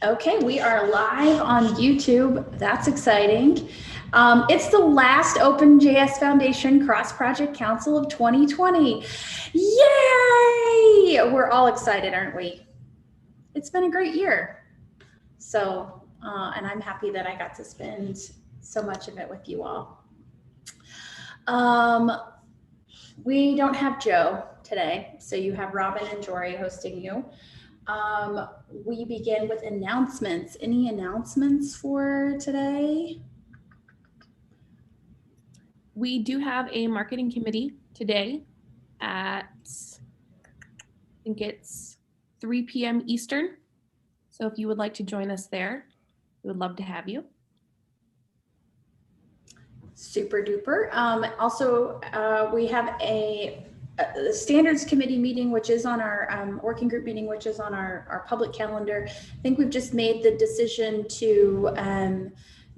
Okay, we are live on YouTube. That's exciting. It's the last OpenJS Foundation Cross Project Council of 2020. Yay! We're all excited, aren't we? It's been a great year. So, and I'm happy that I got to spend so much of it with you all. We don't have Joe today, so you have Robin and Jory hosting you. We begin with announcements. Any announcements for today? We do have a marketing committee today at, I think it's 3 p.m. Eastern. So if you would like to join us there, we would love to have you. Super duper. Also, we have a standards committee meeting, which is on our working group meeting, which is on our public calendar. I think we've just made the decision to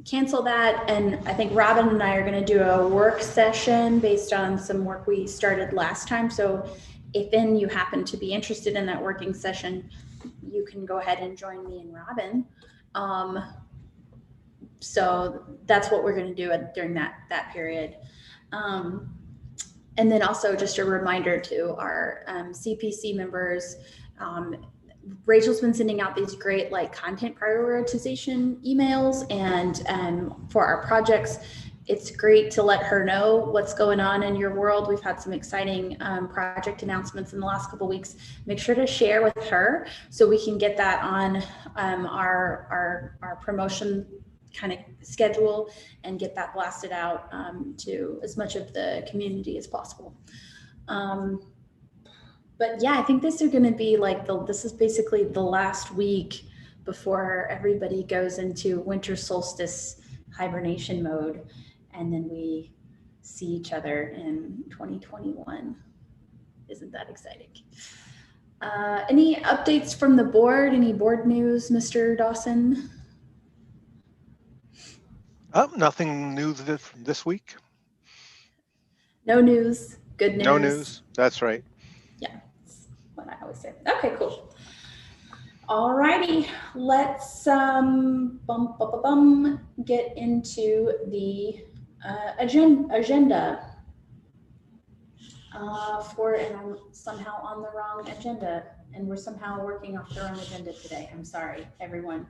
cancel that. And I think Robin and I are going to do a work session based on some work we started last time. So if then you happen to be interested in that working session, you can go ahead and join me and Robin. So that's what we're going to do during that period. And then also just a reminder to our CPC members, Rachel's been sending out these great content prioritization emails, and for our projects, it's great to let her know what's going on in your world. We've had some exciting project announcements in the last couple of weeks. Make sure to share with her so we can get that on our promotion kind of schedule and get that blasted out to as much of the community as possible. But yeah, I think this is going to be this is basically the last week before everybody goes into winter solstice hibernation mode, and then we see each other in 2021. Isn't that exciting? Any updates from the board? Any board news, Mr. Dawson? Nothing new this week. No news. Good news. No news. That's right. Yeah, that's what I always say. Okay, cool. All righty, let's get into the agenda. And I'm somehow on the wrong agenda, and we're somehow working off the wrong agenda today. I'm sorry, everyone.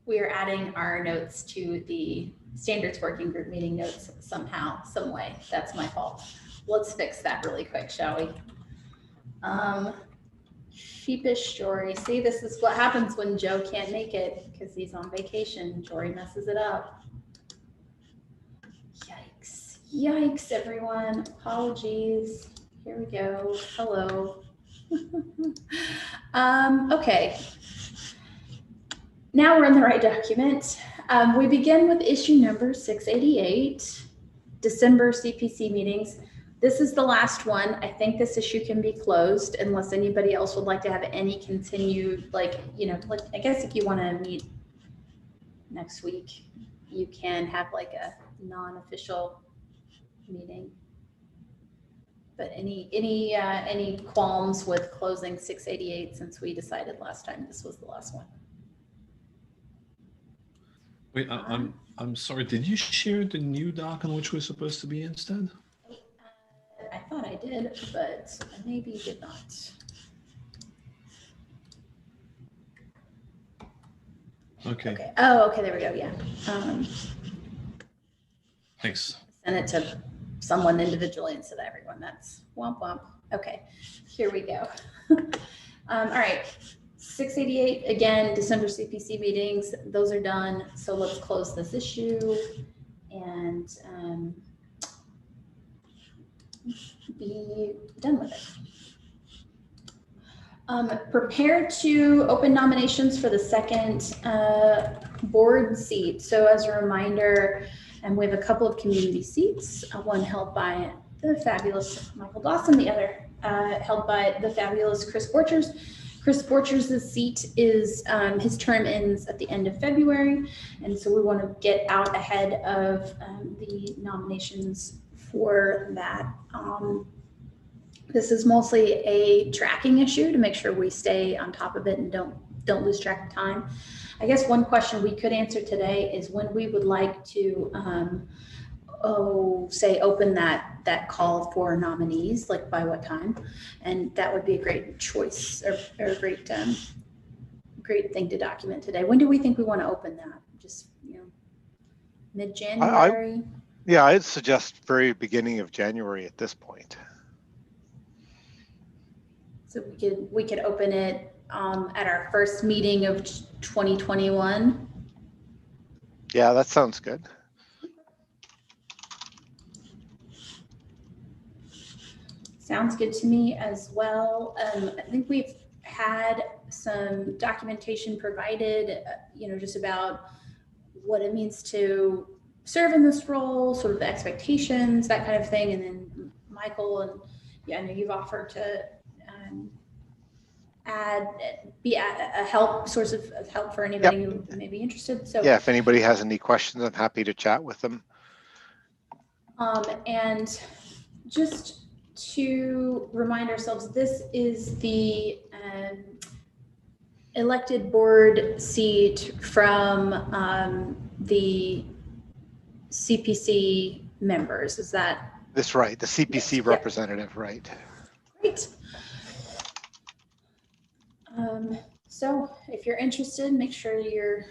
We are adding our notes to the standards working group meeting notes somehow, some way. That's my fault. Let's fix that really quick, shall we? Sheepish Jory. See, this is what happens when Joe can't make it because he's on vacation. Jory messes it up. Yikes. Yikes, everyone. Apologies. Here we go. Hello. Okay. Now we're in the right document. We begin with issue number 688, December CPC meetings. This is the last one. I think this issue can be closed unless anybody else would like to have any continued, I guess if you want to meet next week, you can have a non-official meeting. But any qualms with closing 688 since we decided last time this was the last one? Wait, I'm sorry. Did you share the new doc on which we're supposed to be instead? I thought I did, but I maybe did not. Okay. Oh, okay. There we go. Yeah. Thanks. Send it to someone individually instead of everyone. That's womp womp. Okay. Here we go. All right. 688, again, December CPC meetings, those are done. So let's close this issue and be done with it. Prepare to open nominations for the second board seat. So as a reminder, we have a couple of community seats, one held by the fabulous Michael Dawson, the other held by the fabulous Chris Borchers. Chris Borchers' seat is, his term ends at the end of February, and so we want to get out ahead of the nominations for that. This is mostly a tracking issue to make sure we stay on top of it and don't don't lose track of time. I guess one question we could answer today is when we would like to, say open that call for nominees, like by what time, and that would be a great choice or a great thing to document today. When do we think we want to open that? Just mid-January. Yeah, I'd suggest very beginning of January at this point. So we could open it at our first meeting of 2021. Yeah, that sounds good. Sounds good to me as well. I think we've had some documentation provided, just about what it means to serve in this role, sort of the expectations, that kind of thing. And then Michael, and I know you've offered to be a source of help for anybody who may be interested. So yeah, if anybody has any questions, I'm happy to chat with them. And just to remind ourselves, this is the elected board seat from the CPC members. Is that? That's right, the CPC representative, right? Great. So if you're interested, make sure you're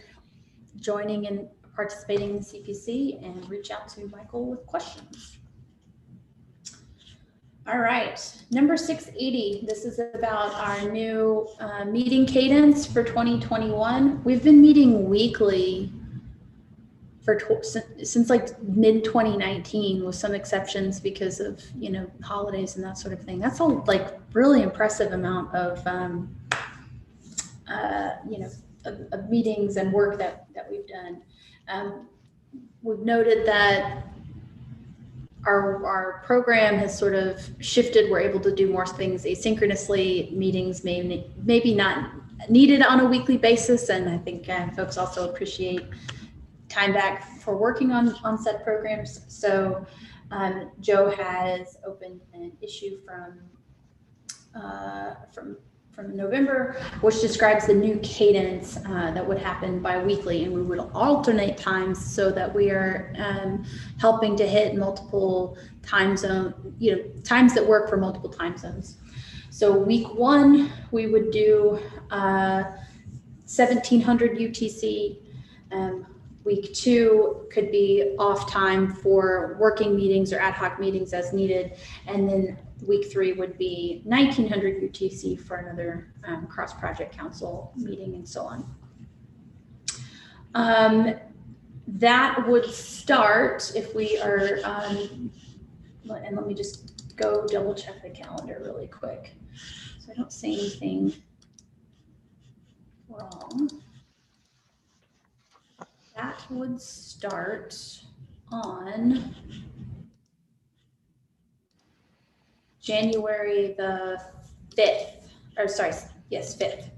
joining and participating in the CPC and reach out to Michael with questions. All right, number 680. This is about our new meeting cadence for 2021. We've been meeting weekly since like mid 2019, with some exceptions because of holidays and that sort of thing. That's a like really impressive amount of of meetings and work that we've done. We've noted that our program has sort of shifted. We're able to do more things asynchronously. Meetings maybe not needed on a weekly basis, and I think folks also appreciate time back for working on said programs. So Joe has opened an issue from November, which describes the new cadence that would happen bi-weekly, and we would alternate times so that we are helping to hit multiple time zone, times that work for multiple time zones. So week 1, we would do 1700 UTC. Week 2 could be off time for working meetings or ad hoc meetings as needed. And then week 3 would be 1900 UTC for another cross-project council meeting and so on. That would start if we are, and let me just go double check the calendar really quick so I don't say anything wrong. That would start on January the 5th, or sorry, yes, 5th.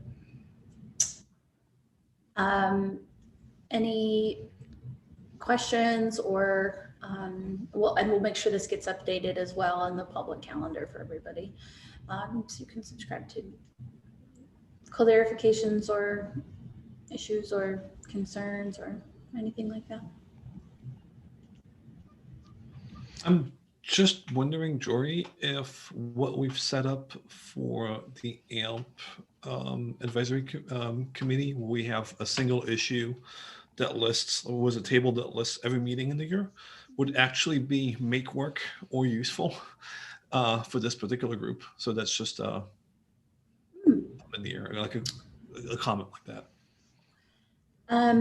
Any questions or, we'll make sure this gets updated as well in the public calendar for everybody. So you can subscribe to clarifications or issues or concerns or anything like that. I'm just wondering, Jory, if what we've set up for the AMP advisory committee, we have a single issue that lists, or was a table that lists every meeting in the year, would actually make work or useful for this particular group. So that's just up in the air, like a comment like that.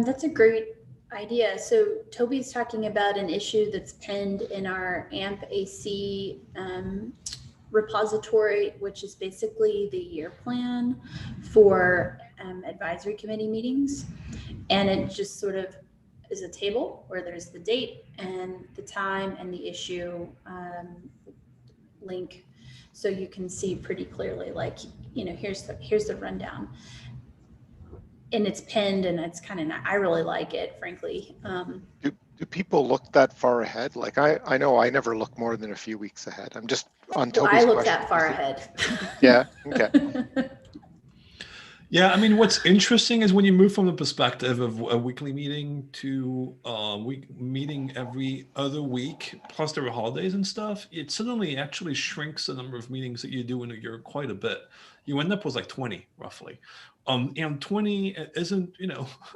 That's a great idea. So Toby's talking about an issue that's penned in our AMP AC repository, which is basically the year plan for advisory committee meetings. And it just sort of is a table where there's the date and the time and the issue link. So you can see pretty clearly, like, here's the rundown. And it's pinned, and it's kind of, I really like it, frankly. Do people look that far ahead? Like I know I never look more than a few weeks ahead. I'm just on Toby's I look question. that far ahead. Yeah. Okay. Yeah, I mean, what's interesting is when you move from the perspective of a weekly meeting to week meeting every other week, plus there are holidays and stuff, it suddenly actually shrinks the number of meetings that you do in a year quite a bit. You end up with like 20 roughly. And 20 isn't,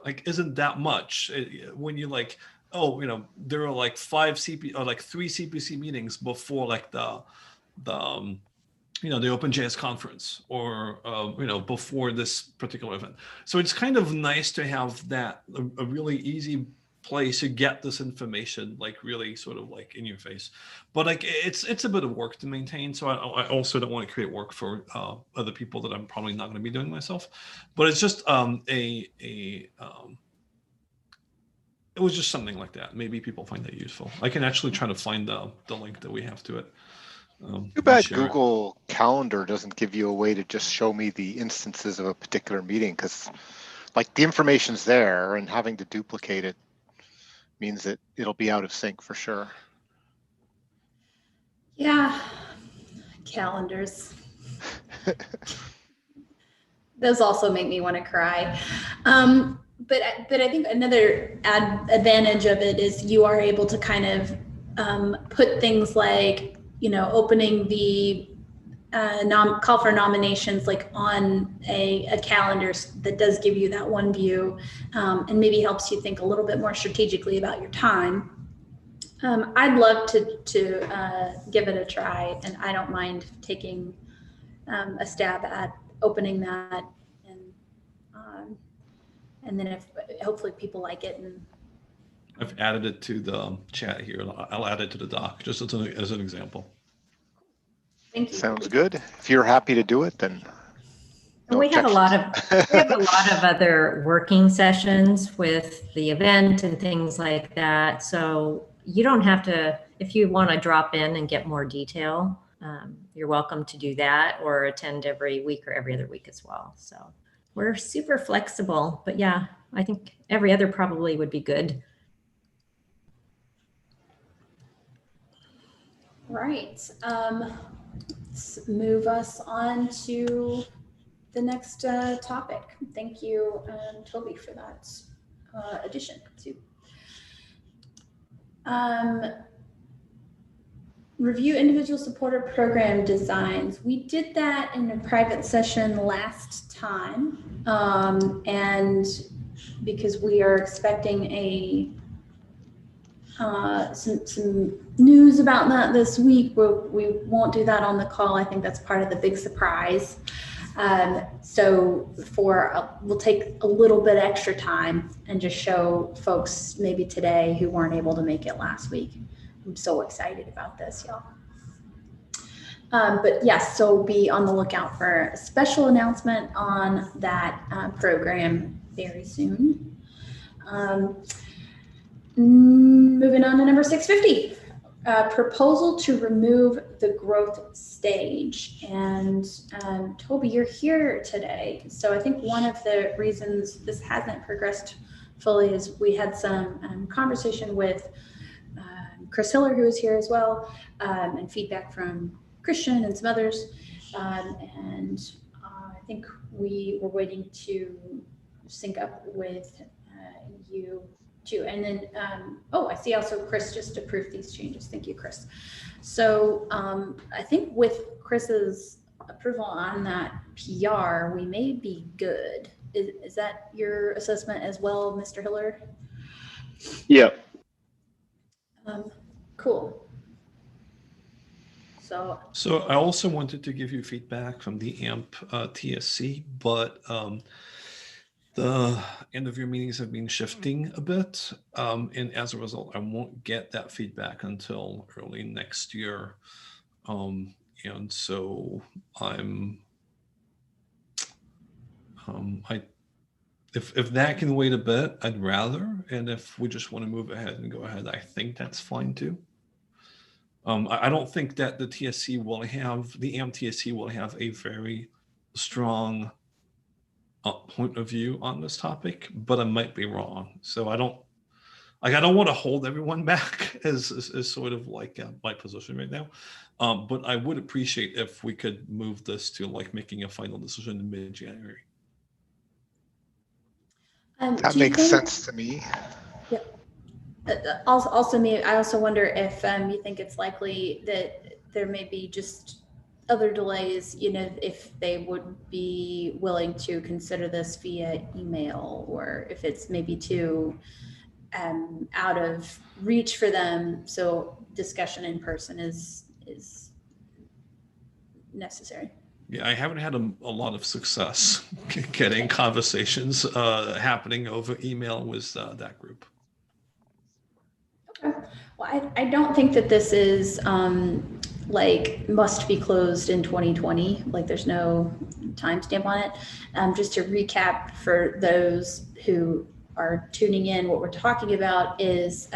like isn't that much when you like, oh, there are like 5 CP or like 3 CPC meetings before like the the OpenJS conference or before this particular event. So it's kind of nice to have that a really easy place to get this information like really sort of like in your face. But like it's a bit of work to maintain. So I also don't want to create work for other people that I'm probably not going to be doing myself. But it's just it was just something like that. Maybe people find that useful. I can actually try to find the link that we have to it. Too bad Google Calendar doesn't give you a way to just show me the instances of a particular meeting, because like the information's there and having to duplicate it means that it'll be out of sync for sure. Yeah, calendars. Those also make me want to cry. But I think another advantage of it is you are able to kind of put things like, opening the call for nominations like on a calendar that does give you that one view, and maybe helps you think a little bit more strategically about your time. I'd love to give it a try, and I don't mind taking a stab at opening that, and then if hopefully people like it. And I've added it to the chat here. I'll add it to the doc just as an example. Thank you. Sounds good. If you're happy to do it, then. No we have a lot of other working sessions with the event and things like that. So you don't have to, if you want to drop in and get more detail, you're welcome to do that or attend every week or every other week as well. So we're super flexible, but yeah, I think every other probably would be good. Right. Let's move us on to the next topic. Thank you, Toby, for that addition too. Review individual supporter program designs. We did that in a private session last time, and because we are expecting some news about that this week, we won't do that on the call. I think that's part of the big surprise. So we'll take a little bit extra time and just show folks maybe today who weren't able to make it last week. I'm so excited about this, y'all. But yes, so be on the lookout for a special announcement on that program very soon. Moving on to number 650. Proposal to remove the growth stage. And Toby, you're here today. So I think one of the reasons this hasn't progressed fully is we had some conversation with Chris Hiller, who is here as well, and feedback from Christian and some others. And I think we were waiting to sync up with you too. And then, I see also Chris just approved these changes. Thank you, Chris. So I think with Chris's approval on that PR, we may be good. Is that your assessment as well, Mr. Hiller? Yeah. Cool. So I also wanted to give you feedback from the AMP TSC, but the end of your meetings have been shifting a bit. And as a result, I won't get that feedback until early next year. And so if that can wait a bit, I'd rather. And if we just want to move ahead and go ahead, I think that's fine too. I don't think that the TSC will have, the AMP TSC will have a very strong point of view on this topic, but I might be wrong. So I don't want to hold everyone back as sort of like my position right now. But I would appreciate if we could move this to like making a final decision in mid-January. That Do you makes think- sense to me. Also, me, I also wonder if you think it's likely that there may be just other delays, if they would be willing to consider this via email, or if it's maybe too out of reach for them. So discussion in person is necessary. Yeah, I haven't had a lot of success getting conversations happening over email with that group. Okay. Well, I don't think that this is like must be closed in 2020. Like there's no timestamp on it. Just to recap for those who are tuning in, what we're talking about is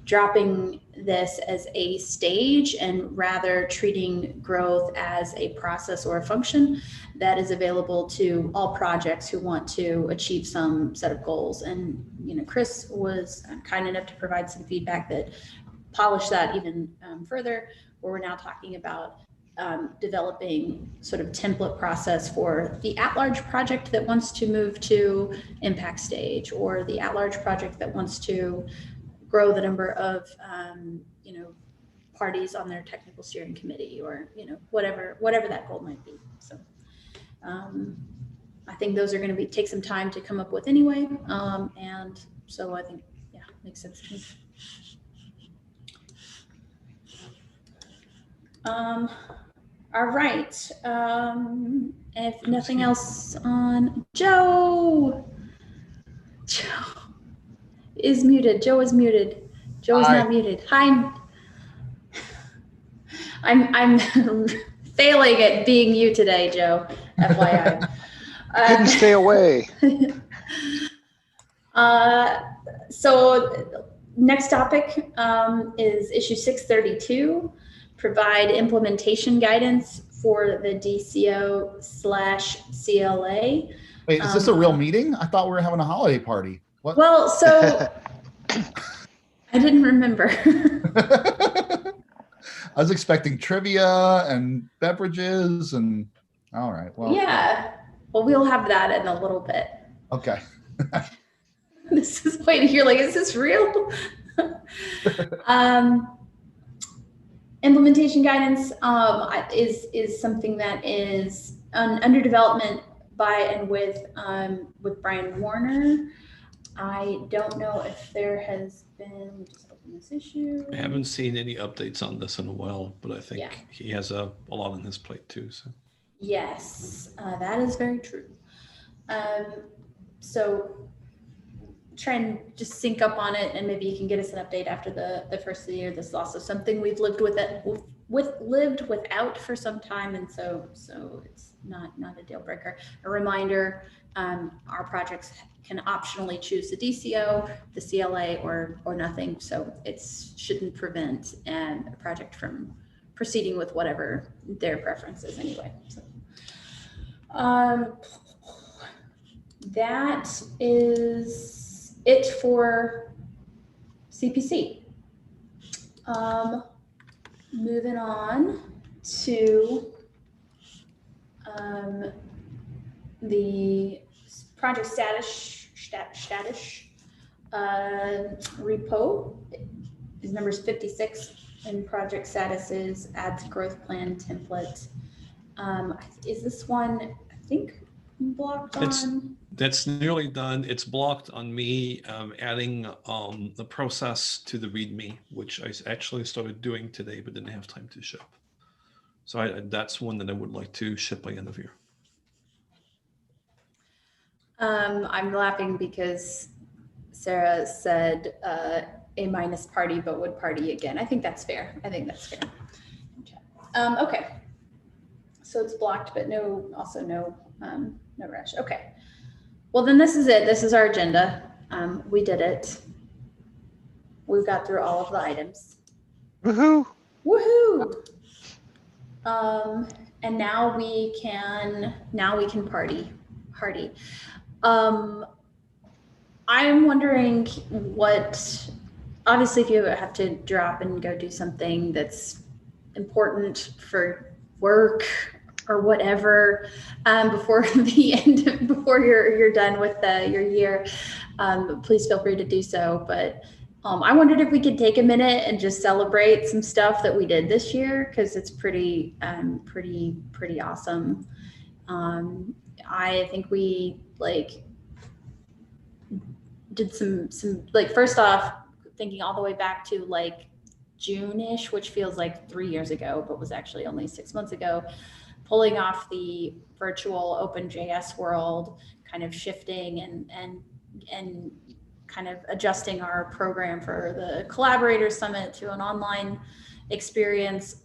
dropping this as a stage and rather treating growth as a process or a function that is available to all projects who want to achieve some set of goals. And Chris was kind enough to provide some feedback that polished that even further, where we're now talking about developing sort of template process for the at-large project that wants to move to impact stage, or the at-large project that wants to grow the number of parties on their technical steering committee, or whatever that goal might be. So I think those are going to take some time to come up with anyway, and so I think makes sense to me. All right. If nothing else on Joe is muted. Joe is muted. Joe is not muted. Hi. I'm failing at being you today, Joe. FYI. Couldn't stay away. So next topic is issue 632. Provide implementation guidance for the DCO/CLA. Wait, is this a real meeting? I thought we were having a holiday party. What? Well, so I didn't remember. I was expecting trivia and beverages and all right. Well, yeah. Well, we'll have that in a little bit. Okay. This is waiting here. Like, is this real? Implementation guidance is something that is under development by and with Brian Warner. I don't know if there has been, just open this issue. I haven't seen any updates on this in a while, but I think he has a lot on his plate too. So Yes, that is very true. So try and just sync up on it, and maybe you can get us an update after the first of the year. This is also something we've lived lived without for some time, and so it's not a deal breaker. A reminder: our projects can optionally choose the DCO, the CLA, or nothing. So it shouldn't prevent a project from proceeding with whatever their preference is anyway. So, that is it for CPC. Moving on to the project status repo is numbers 56, and project status is add to growth plan template. Is this one, I think, blocked on? That's nearly done. It's blocked on me adding the process to the README, which I actually started doing today, but didn't have time to ship. So that's one that I would like to ship by end of year. I'm laughing because Sarah said A- party, but would party again. I think that's fair. Okay. So it's blocked, but no rush. Okay. Well, then this is it. This is our agenda. We did it. We've got through all of the items. Woohoo! Woohoo! And now we can party. I'm wondering obviously if you have to drop and go do something that's important for work or whatever before the end, before you're done with your year, please feel free to do so. But I wondered if we could take a minute and just celebrate some stuff that we did this year, because it's pretty awesome. I think we did some first off, thinking all the way back to June-ish, which feels like 3 years ago, but was actually only 6 months ago, pulling off the virtual OpenJS world, kind of shifting and kind of adjusting our program for the Collaborator Summit to an online experience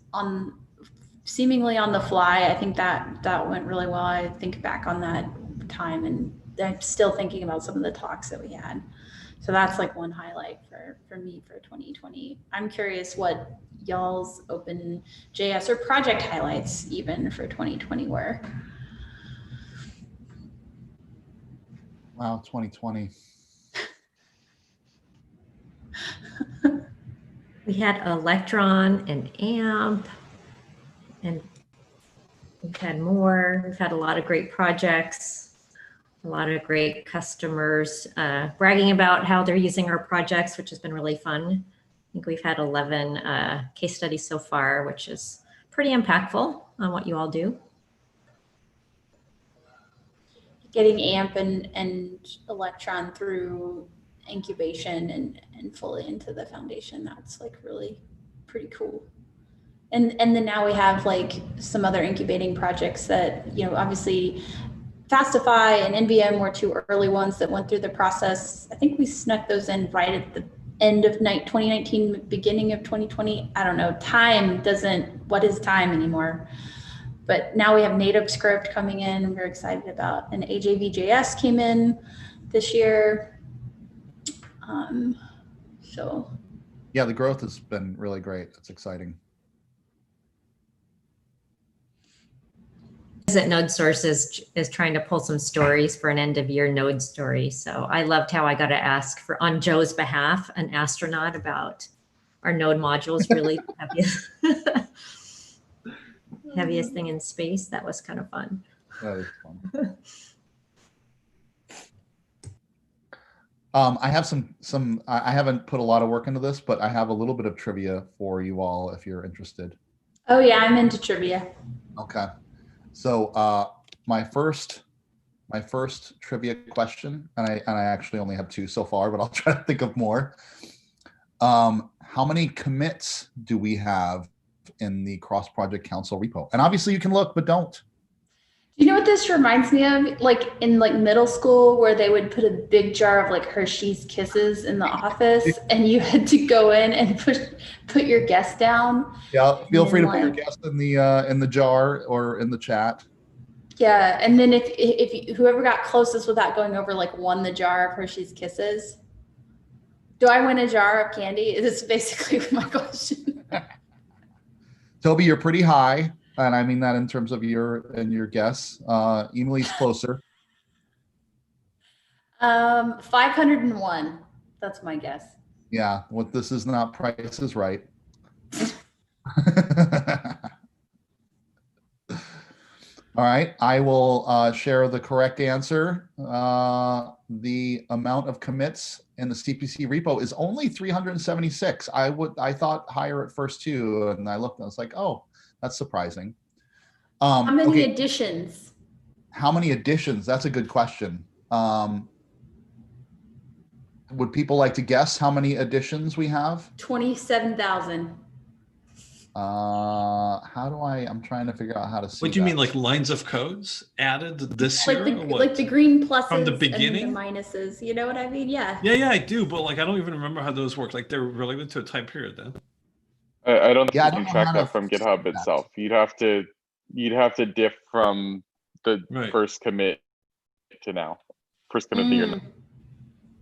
seemingly on the fly. I think that went really well. I think back on that time, and I'm still thinking about some of the talks that we had. So that's one highlight for me for 2020. I'm curious what y'all's OpenJS or project highlights even for 2020 were. Wow, 2020. We had Electron and AMP, and we've had more. We've had a lot of great projects. A lot of great customers bragging about how they're using our projects, which has been really fun. I think we've had 11 case studies so far, which is pretty impactful on what you all do. Getting AMP and Electron through incubation and fully into the foundation, that's really pretty cool. And then now we have some other incubating projects that, obviously Fastify and NVM were two early ones that went through the process. I think we snuck those in right at the end of 2019, beginning of 2020. I don't know. What is time anymore? But now we have native script coming in, and we're excited about. And AJVJS came in this year. So. Yeah, the growth has been really great. It's exciting. At Node Source is trying to pull some stories for an end of year node story. So I loved how I got to ask on Joe's behalf, an astronaut, about our node modules, really heaviest thing in space. That was kind of fun. That is fun. I have some, I haven't put a lot of work into this, but I have a little bit of trivia for you all if you're interested. Oh yeah, I'm into trivia. Okay. So my first trivia question, and I actually only have two so far, but I'll try to think of more. How many commits do we have in the Cross Project Council repo? And obviously you can look, but don't. You know what this reminds me of? In middle school, where they would put a big jar of Hershey's Kisses in the office, and you had to go in and put your guess down. Yeah, feel free to put your guess in the jar or in the chat. Yeah, and then if whoever got closest without going over won the jar of Hershey's Kisses. Do I win a jar of candy? This is basically my question. Toby, you're pretty high. And I mean that in terms of your guess. Emily's closer. 501. That's my guess. Yeah, what this is not Price is Right. All right, I will share the correct answer. The amount of commits in the CPC repo is only 376. I thought higher at first too, and I looked and I was like, oh, that's surprising. How many additions? How many additions? That's a good question. Would people like to guess how many additions we have? 27,000. I'm trying to figure out how to see. What do you mean, lines of codes added this year? The green pluses from the beginning, and the minuses. You know what I mean? Yeah. Yeah, I do. But I don't even remember how those work. They're related to a time period then. I don't think you track that from GitHub itself. You'd have to diff from the first commit to now. First commit to your.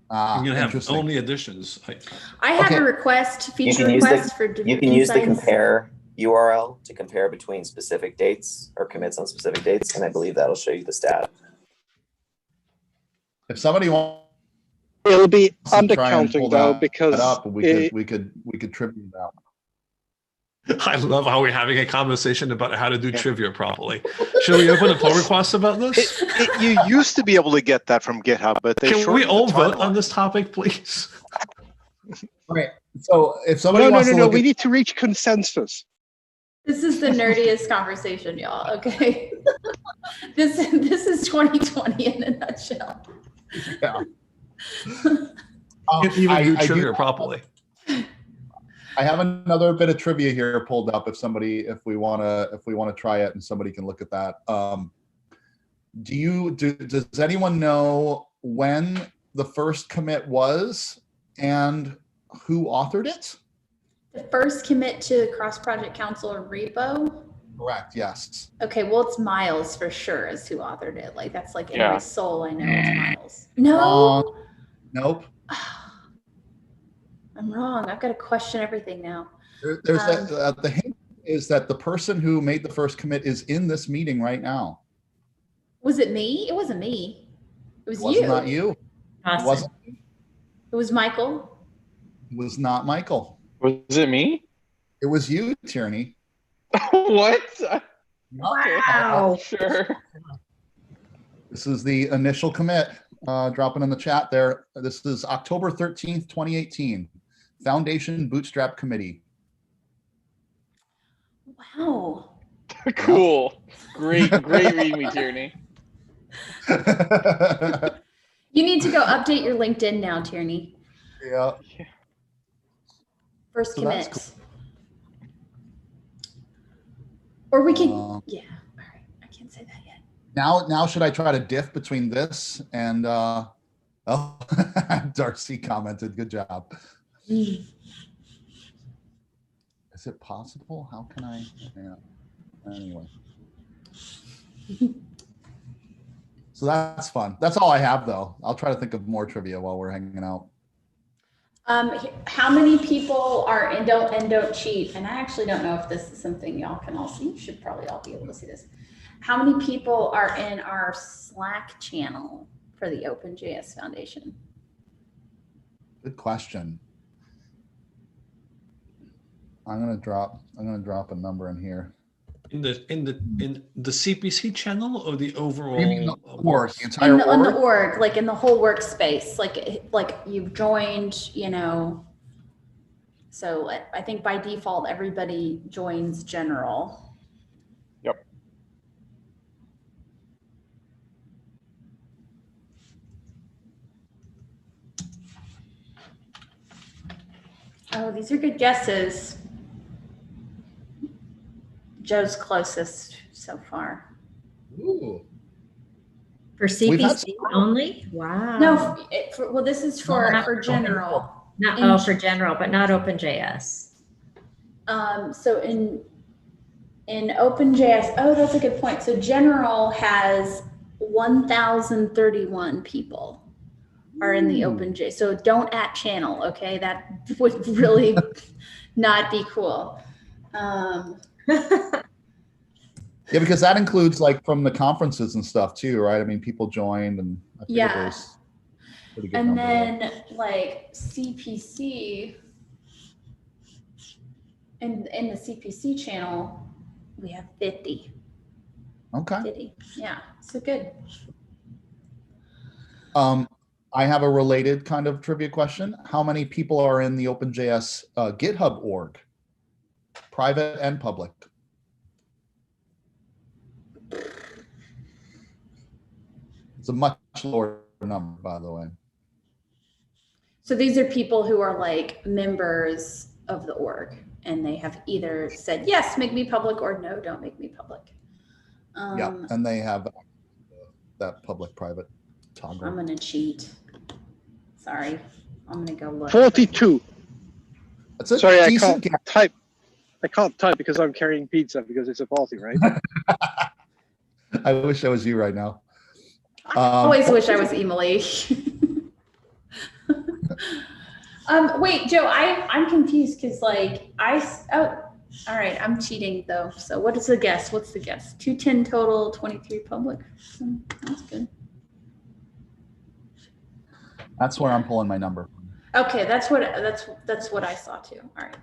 You're gonna have only additions. I have a feature request for. You can use the compare URL to compare between specific dates or commits on specific dates, and I believe that'll show you the stat. If somebody wants, it'll be undercounting though, because we could tribute that. I love how we're having a conversation about how to do trivia properly. Should we open a pull request about this? You used to be able to get that from GitHub, but they Can we shortened the all vote timeline. on this topic, please? All right. So if somebody wants to No. look We at, need to reach consensus. This is the nerdiest conversation, y'all. Okay. This is 2020 in a nutshell. yeah. Can't even do I trivia properly. I have another bit of trivia here pulled up if we want to try it and somebody can look at that. Does anyone know when the first commit was and who authored it? The first commit to Cross Project Council or repo. Correct. Yes. Okay, well, it's Miles for sure is who authored it. Like that's like in Yeah. my soul, I know it's Miles. No. Nope. I'm wrong. I've got to question everything now. There's the hint is that the person who made the first commit is in this meeting right now. Was it me? It wasn't me. It was It was you. not you. It wasn't. It was Michael. It was not Michael. Was it me? It was you, Tierney. What? Wow. Sure. This is the initial commit. Dropping in the chat there. This is October 13th, 2018. Foundation Bootstrap Committee. Wow. Cool. Great read me, Tierney. You need to go update your LinkedIn now, Tierney. Yeah. First So that's commit. Or we can, yeah. All right. I can't say that yet. Now should I try to diff between this and oh, Darcy commented, good job. Is it possible? How can I? Yeah. Anyway. So that's fun. That's all I have though. I'll try to think of more trivia while we're hanging out. How many people are in don't cheat? And I actually don't know if this is something y'all can all see. You should probably all be able to see this. How many people are in our Slack channel for the OpenJS Foundation? Good question. I'm gonna drop a number in here. In the CPC channel or the overall org, the entire org? On the org, like in the whole workspace, like you've joined, you know. So I think by default everybody joins general. Yep. Oh, these are good guesses. Joe's closest so far. Ooh. For CPC only? Wow. No, well, this is for general. Not for general, but not OpenJS. So in OpenJS, oh, that's a good point. So general has 1,031 people are in the OpenJS. So don't @ channel, okay? That would really not be cool. Yeah, because that includes like from the conferences and stuff too, right? I mean, people joined and I think it was a pretty good And number then there. like CPC, in the CPC channel, we have 50. Okay. 50. Yeah, so good. I have a related kind of trivia question. How many people are in the OpenJS GitHub org? Private and public. It's a much lower number, by the way. So these are people who are like members of the org, and they have either said, yes, make me public, or no, don't make me public. Yeah, and they have that public-private toggle. I'm going to cheat. Sorry. I'm going to go look. 42. That's a Sorry, decent I can't type. I can't type because I'm carrying pizza because it's a party, right? I wish I was you right now. I always wish I was Emily. Wait, Joe, I'm confused because like all right, I'm cheating though. So what is the guess? What's the guess? 210 total, 23 public. That's good. That's where I'm pulling my number. Okay, that's what I saw too. All right.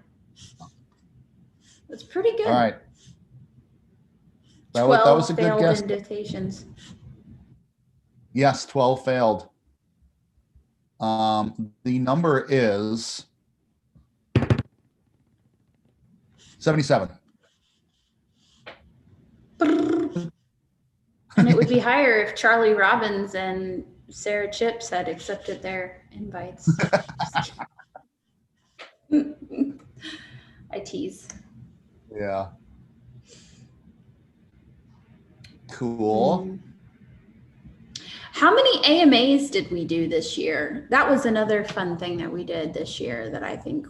That's pretty good. All right. That 12 was a good failed guess. invitations. Yes, 12 failed. The number is 77. And it would be higher if Charlie Robbins and Sarah Chips had accepted their invites. I tease. Yeah. Cool. How many AMAs did we do this year? That was another fun thing that we did this year that I think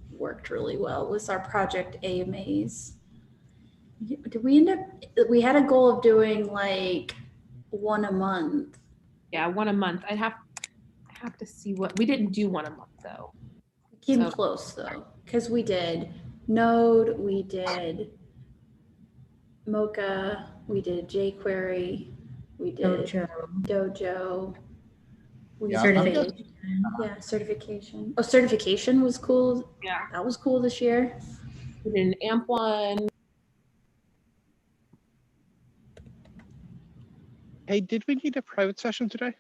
worked really well, was our project AMAs. Did we end up, we had a goal of doing like one a month. Yeah, one a month. I have to see what we didn't do one a month though. Came close though, because we did Node, we did Mocha, we did jQuery, we did Dojo. Certification. Yeah, certification. Oh, certification was cool. Yeah, that was cool this year. We did an AMP one. Hey, did we need a private session today?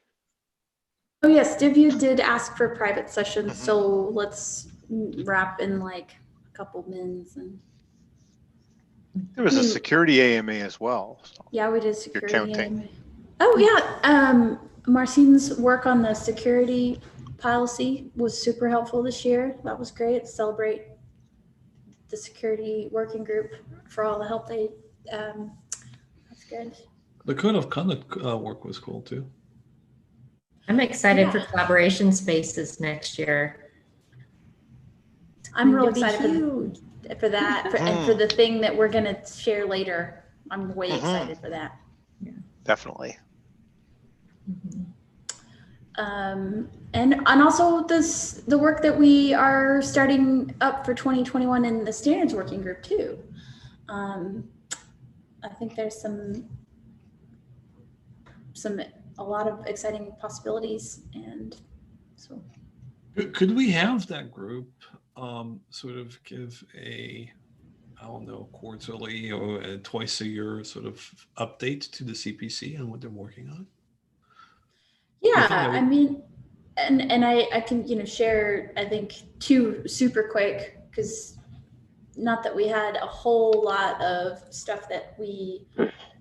Oh yes, Divya did ask for private sessions, so let's wrap in like a couple mins and. There was a security AMA as well. So yeah, we did security counting. AMA. Oh yeah, Marcine's work on the security policy was super helpful this year. That was great. Celebrate the security working group for all the help they. That's good. The code of conduct work was cool too. I'm excited for collaboration spaces next year. I'm real excited for that, and for the thing that we're going to share later. I'm way excited for that. Yeah. Definitely. And also the work that we are starting up for 2021 in the standards working group too. I think there's a lot of exciting possibilities, and so. Could we have that group sort of give a, I don't know, quarterly or twice a year sort of update to the CPC on what they're working on? Yeah, I mean, and I can, share, I think, two super quick, because not that we had a whole lot of stuff that we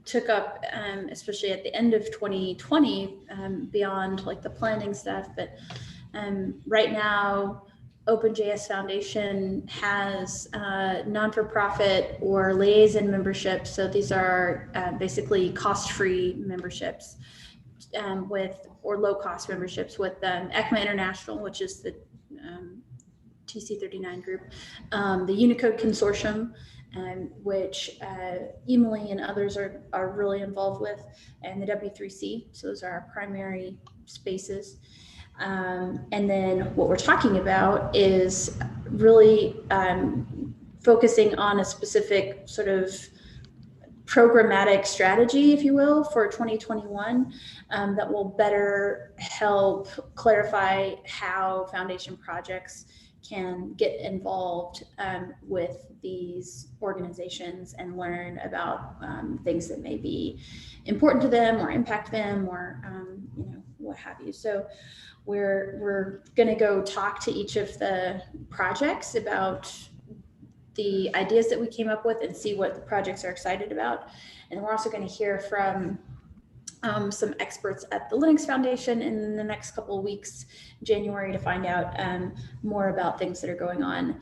took up, especially at the end of 2020, beyond like the planning stuff, but right now, OpenJS Foundation has non-for-profit or liaison memberships. So these are basically cost-free memberships or low-cost memberships with ECMA International, which is the TC39 group, the Unicode Consortium, which Emily and others are really involved with, and the W3C. So those are our primary spaces. And then what we're talking about is really focusing on a specific sort of programmatic strategy, if you will, for 2021 that will better help clarify how foundation projects can get involved with these organizations and learn about things that may be important to them or impact them or what have you. So we're going to go talk to each of the projects about the ideas that we came up with and see what the projects are excited about. And we're also going to hear from some experts at the Linux Foundation in the next couple of weeks, January, to find out more about things that are going on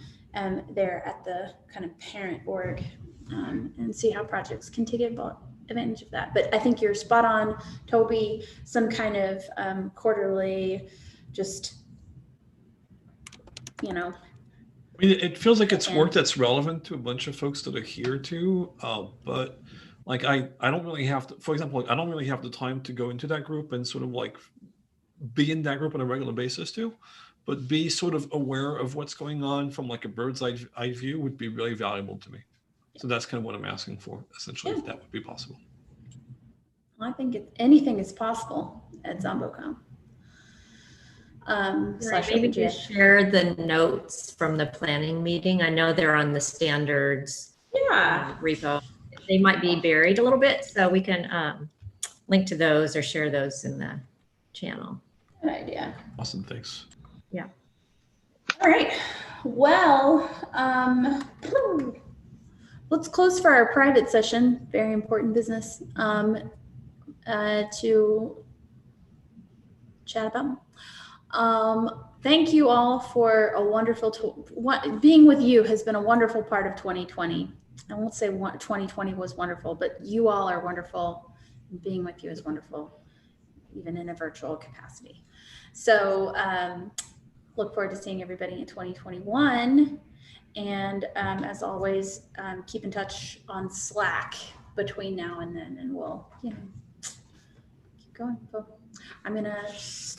there at the kind of parent org and see how projects can take advantage of that. But I think you're spot on, Toby, some kind of quarterly, just, I mean, it feels like it's work that's relevant to a bunch of folks that are here too, but like I don't really have to, for example, like I don't really have the time to go into that group and sort of like be in that group on a regular basis too, but be sort of aware of what's going on from like a bird's eye view would be really valuable to me. So that's kind of what I'm asking for, essentially, if that would be possible. I think anything is possible at ZomboCon. Maybe just share the notes from the planning meeting. I know they're on the standards repo. They might be buried a little bit, so we can link to those or share those in the channel. Good idea. Awesome, thanks. Yeah. All right. Well, let's close for our private session. Very important business to chat about. Thank you all for a wonderful, being with you has been a wonderful part of 2020. I won't say 2020 was wonderful, but you all are wonderful. Being with you is wonderful, even in a virtual capacity. So look forward to seeing everybody in 2021. And as always, keep in touch on Slack between now and then, and we'll, keep going. So I'm gonna